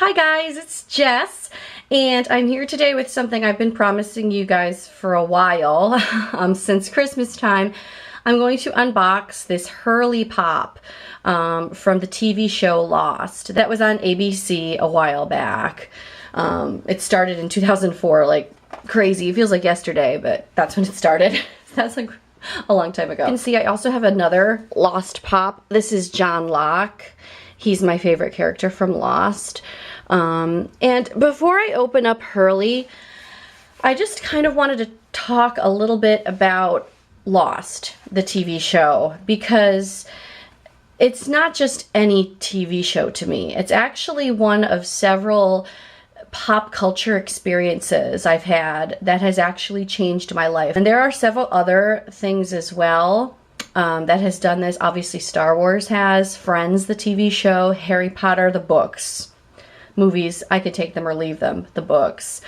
Hi guys, it's Jess, and I'm here today with something I've been promising you guys for a while, since Christmas time. I'm going to unbox this Hurley Pop from the TV show Lost. That was on ABC a while back. It started in 2004, like crazy. It feels like yesterday, but that's when it started. That's like a long time ago. You can see I also have another Lost Pop. This is John Locke. He's my favorite character from Lost. And before I open up Hurley, I just kind of wanted to talk a little bit about Lost, the TV show, because it's not just any TV show to me. It's actually one of several pop culture experiences I've had that has actually changed my life. And there are several other things as well that has done this. Obviously Star Wars has, Friends, the TV show, Harry Potter, the books. Movies, I could take them or leave them, the books.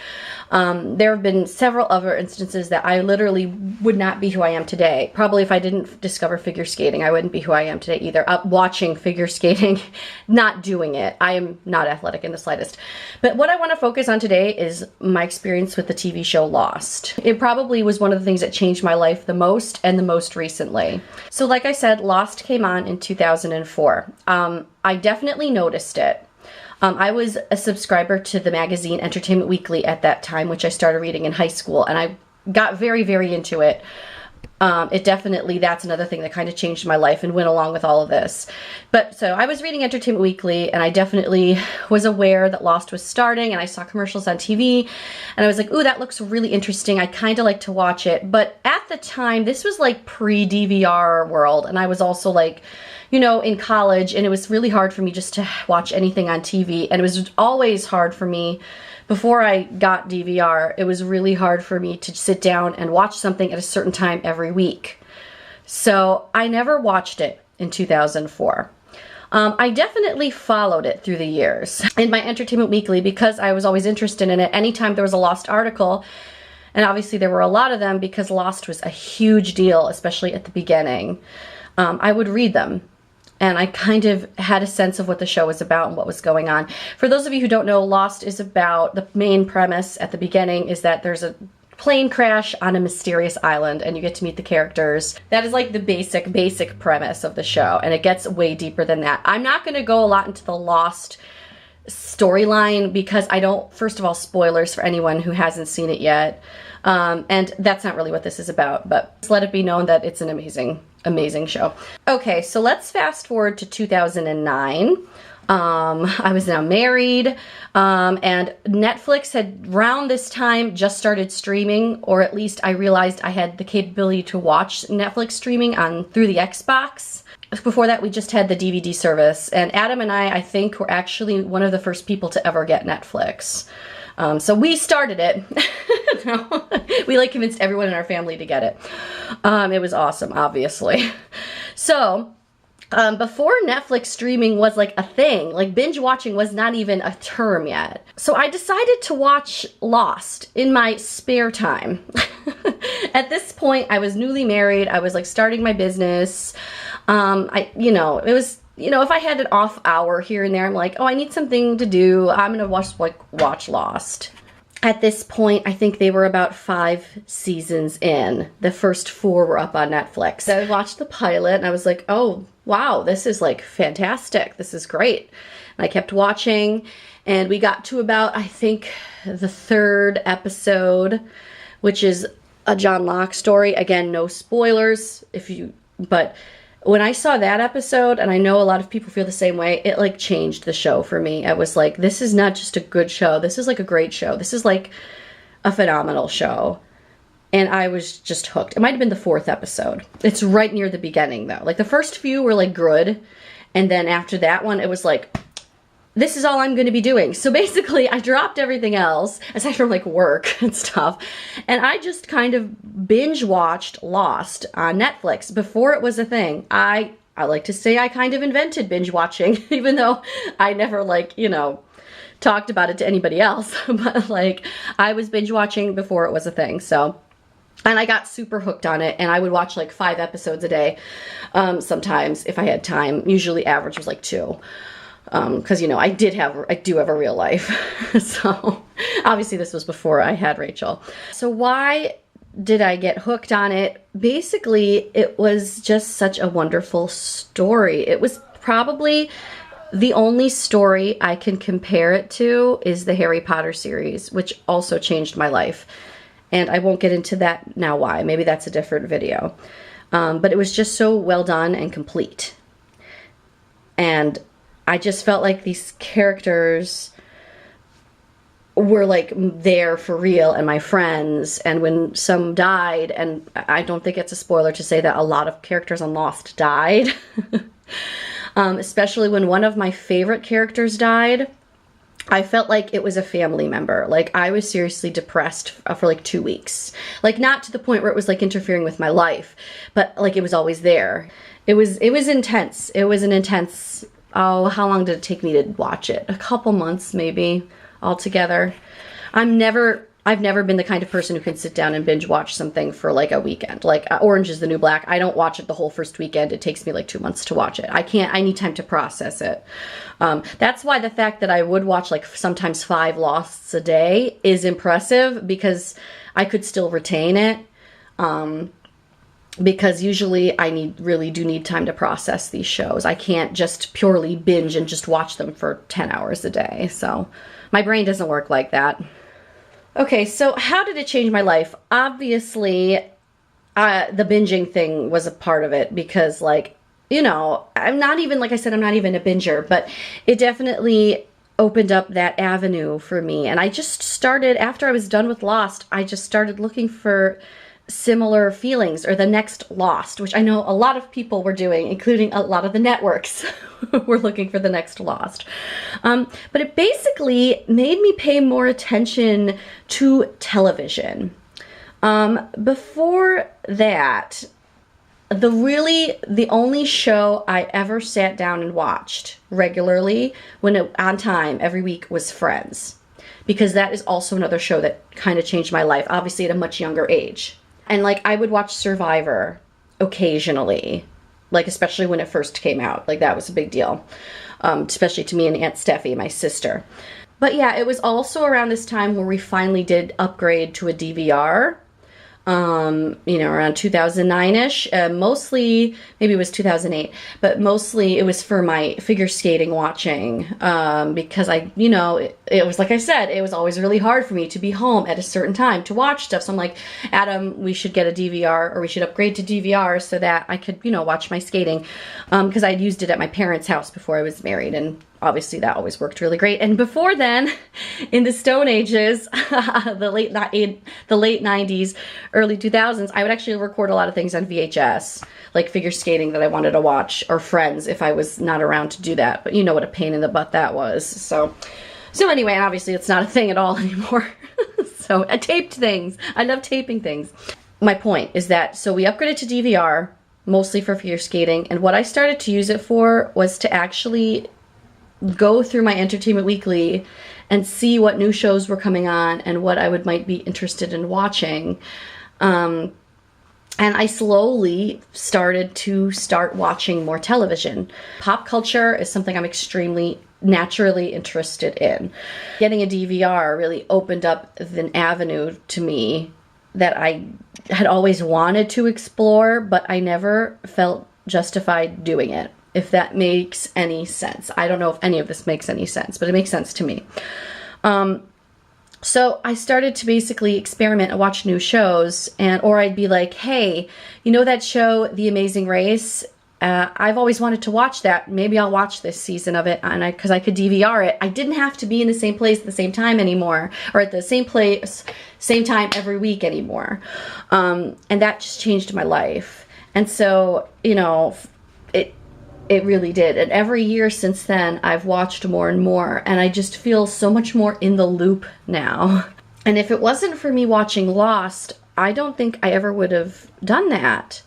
There have been several other instances that I literally would not be who I am today. Probably if I didn't discover figure skating, I wouldn't be who I am today either. Watching figure skating, not doing it. I am not athletic in the slightest. But what I want to focus on today is my experience with the TV show Lost. It probably was one of the things that changed my life the most and the most recently. So like I said, Lost came on in 2004. I definitely noticed it. I was a subscriber to the magazine Entertainment Weekly at that time, which I started reading in high school, and I got very, very into it. That's another thing that kind of changed my life and went along with all of this. But so I was reading Entertainment Weekly, and I definitely was aware that Lost was starting, and I saw commercials on TV, and I was like, ooh, that looks really interesting. I kind of like to watch it. But at the time, this was like pre-DVR world, and I was also like, you know, in college, and it was really hard for me just to watch anything on TV, and it was always hard for me. Before I got DVR, it was really hard for me to sit down and watch something at a certain time every week. So I never watched it in 2004. I definitely followed it through the years in my Entertainment Weekly because I was always interested in it. Anytime there was a Lost article, and obviously there were a lot of them because Lost was a huge deal, especially at the beginning, I would read them. And I kind of had a sense of what the show was about and what was going on. For those of you who don't know, Lost is about, the main premise at the beginning is that there's a plane crash on a mysterious island and you get to meet the characters. That is like the basic premise of the show, and it gets way deeper than that. I'm not going to go a lot into the Lost storyline because I don't, first of all, spoilers for anyone who hasn't seen it yet. And that's not really what this is about, but just let it be known that it's an amazing show. Okay, so let's fast forward to 2009. I was now married, and Netflix had around this time just started streaming, or at least I realized I had the capability to watch Netflix streaming through the Xbox. Before that, we just had the DVD service, and Adam and I think, were actually one of the first people to ever get Netflix. So we started it. No, we like convinced everyone in our family to get it. It was awesome, obviously. So before Netflix streaming was like a thing, like binge watching was not even a term yet. So I decided to watch Lost in my spare time. At this point, I was newly married. I was like starting my business. It was, if I had an off hour here and there, I'm like, oh, I need something to do. I'm gonna watch Lost. At this point, I think they were about 5 seasons in. The first 4 were up on Netflix. So I watched the pilot and I was like, oh, wow, this is like fantastic. This is great. And I kept watching, and we got to about, I think, the 3rd episode, which is a John Locke story. Again, no spoilers but when I saw that episode, and I know a lot of people feel the same way, it like changed the show for me. I was like, this is not just a good show. This is like a great show. This is like a phenomenal show. And I was just hooked. It might have been the 4th episode. It's right near the beginning though. Like the first few were like good. And then after that one, it was like, this is all I'm going to be doing. So basically I dropped everything else aside from like work and stuff, and I just kind of binge watched Lost on Netflix before it was a thing. I like to say I kind of invented binge watching, even though I never talked about it to anybody else, but like I was binge watching before it was a thing. So, and I got super hooked on it, and I would watch like 5 episodes a day sometimes if I had time. Usually average was like 2. Because, you know, I do have a real life. So obviously this was before I had Rachel. So why did I get hooked on it? Basically, it was just such a wonderful story. It was probably the only story I can compare it to is the Harry Potter series, which also changed my life. And I won't get into that now why. Maybe that's a different video. But it was just so well done and complete. And I just felt like these characters were like there for real and my friends. And when some died, and I don't think it's a spoiler to say that a lot of characters on Lost died, especially when one of my favorite characters died, I felt like it was a family member. Like I was seriously depressed for like 2 weeks. Like not to the point where it was like interfering with my life, but like it was always there. It was intense. It was an intense, oh, how long did it take me to watch it? A couple months maybe altogether. I've never been the kind of person who can sit down and binge watch something for like a weekend. Like Orange is the New Black. I don't watch it the whole first weekend. It takes me like 2 months to watch it. I need time to process it. That's why the fact that I would watch like sometimes 5 Losts a day is impressive, because I could still retain it. Because usually I really do need time to process these shows. I can't just purely binge and just watch them for 10 hours a day. So my brain doesn't work like that. Okay, so how did it change my life? Obviously, the binging thing was a part of it, because like, you know, I'm not even, like I said, I'm not even a binger, but it definitely opened up that avenue for me. And I just started, after I was done with Lost, I just started looking for similar feelings, or the next Lost, which I know a lot of people were doing, including a lot of the networks were looking for the next Lost. But it basically made me pay more attention to television. Before that, the only show I ever sat down and watched regularly on time every week was Friends, because that is also another show that kind of changed my life, obviously at a much younger age. And like I would watch Survivor occasionally, like especially when it first came out. Like that was a big deal, especially to me and Aunt Steffi, my sister. But yeah, it was also around this time where we finally did upgrade to a DVR. You know, around 2009-ish, mostly, maybe it was 2008, but mostly it was for my figure skating watching, because you know, it was like I said, it was always really hard for me to be home at a certain time to watch stuff. So I'm like, Adam, we should get a DVR, or we should upgrade to DVR so that I could, you know, watch my skating, because I'd used it at my parents' house before I was married, and obviously that always worked really great. And before then, in the Stone Ages, the late 90s, early 2000s, I would actually record a lot of things on VHS, like figure skating that I wanted to watch, or Friends if I was not around to do that. But you know what a pain in the butt that was. So anyway, and obviously it's not a thing at all anymore. So I taped things. I love taping things. My point is that, so we upgraded to DVR, mostly for figure skating, and what I started to use it for was to actually go through my Entertainment Weekly and see what new shows were coming on and what I might be interested in watching. And I slowly started watching more television. Pop culture is something I'm extremely naturally interested in. Getting a DVR really opened up an avenue to me that I had always wanted to explore, but I never felt justified doing it. If that makes any sense. I don't know if any of this makes any sense, but it makes sense to me. So I started to basically experiment and watch new shows, or I'd be like, hey, you know that show, The Amazing Race? I've always wanted to watch that. Maybe I'll watch this season of it, and because I could DVR it. I didn't have to be in the same place at the same time anymore, or at the same place, same time every week anymore. And that just changed my life. And so, you know, it really did. And every year since then, I've watched more and more, and I just feel so much more in the loop now. And if it wasn't for me watching Lost, I don't think I ever would have done that.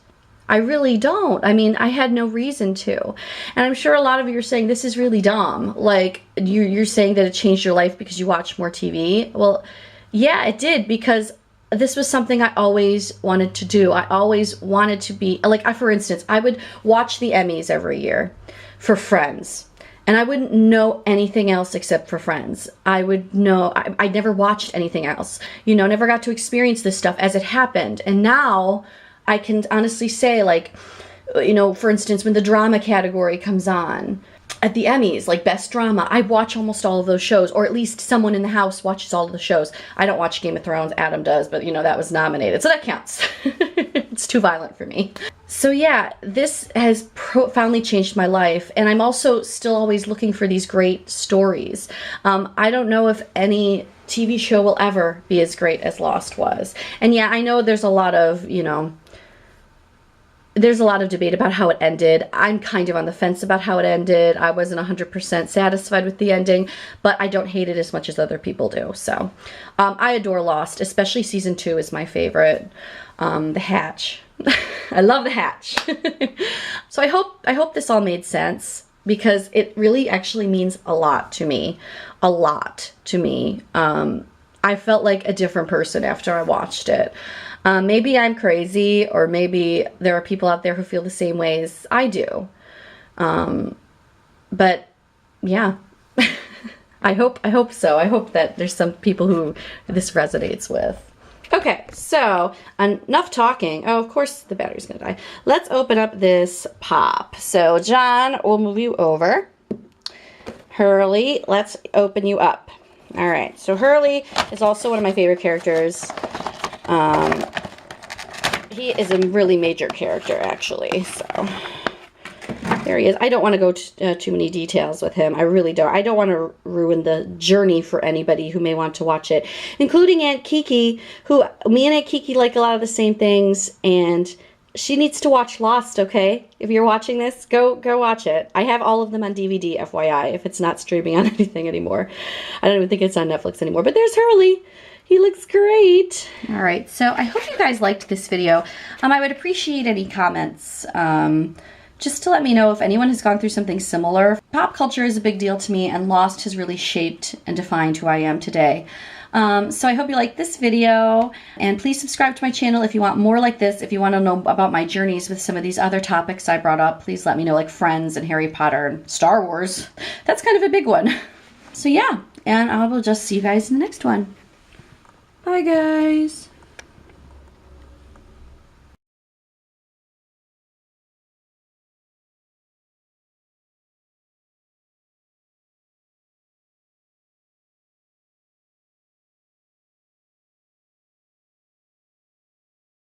I really don't. I mean, I had no reason to. And I'm sure a lot of you are saying, this is really dumb. Like, you're saying that it changed your life because you watched more TV. Well, yeah, it did, because this was something I always wanted to do. I always wanted to be, like, for instance, I would watch the Emmys every year for Friends. And I wouldn't know anything else except for Friends. I would know, I never watched anything else. You know, never got to experience this stuff as it happened. And now I can honestly say, like, you know, for instance, when the drama category comes on at the Emmys, like Best Drama, I watch almost all of those shows, or at least someone in the house watches all of the shows. I don't watch Game of Thrones, Adam does, but you know, that was nominated, so that counts. It's too violent for me. So yeah, this has profoundly changed my life, and I'm also still always looking for these great stories. I don't know if any TV show will ever be as great as Lost was. And yeah, I know there's a lot of, you know, there's a lot of debate about how it ended. I'm kind of on the fence about how it ended. I wasn't 100% satisfied with the ending, but I don't hate it as much as other people do. So I adore Lost, especially season 2 is my favorite. The Hatch. I love the Hatch. So I hope this all made sense, because it really actually means a lot to me. A lot to me. I felt like a different person after I watched it. Maybe I'm crazy, or maybe there are people out there who feel the same way as I do. But yeah, I hope so. I hope that there's some people who this resonates with. Okay, so enough talking. Oh, of course the battery's gonna die. Let's open up this pop. So John, we'll move you over. Hurley, let's open you up. All right, so Hurley is also one of my favorite characters. He is a really major character, actually, so there he is. I don't want to go too many details with him. I really don't. I don't want to ruin the journey for anybody who may want to watch it, including Aunt Kiki, who, me and Aunt Kiki like a lot of the same things, and she needs to watch Lost, okay? If you're watching this, go watch it. I have all of them on DVD, FYI, if it's not streaming on anything anymore. I don't even think it's on Netflix anymore, but there's Hurley. He looks great. All right, so I hope you guys liked this video. I would appreciate any comments, just to let me know if anyone has gone through something similar. Pop culture is a big deal to me, and Lost has really shaped and defined who I am today. So I hope you like this video, and please subscribe to my channel if you want more like this. If you want to know about my journeys with some of these other topics I brought up, please let me know, like Friends and Harry Potter and Star Wars. That's kind of a big one. So yeah, and I will just see you guys in the next one. Bye, guys.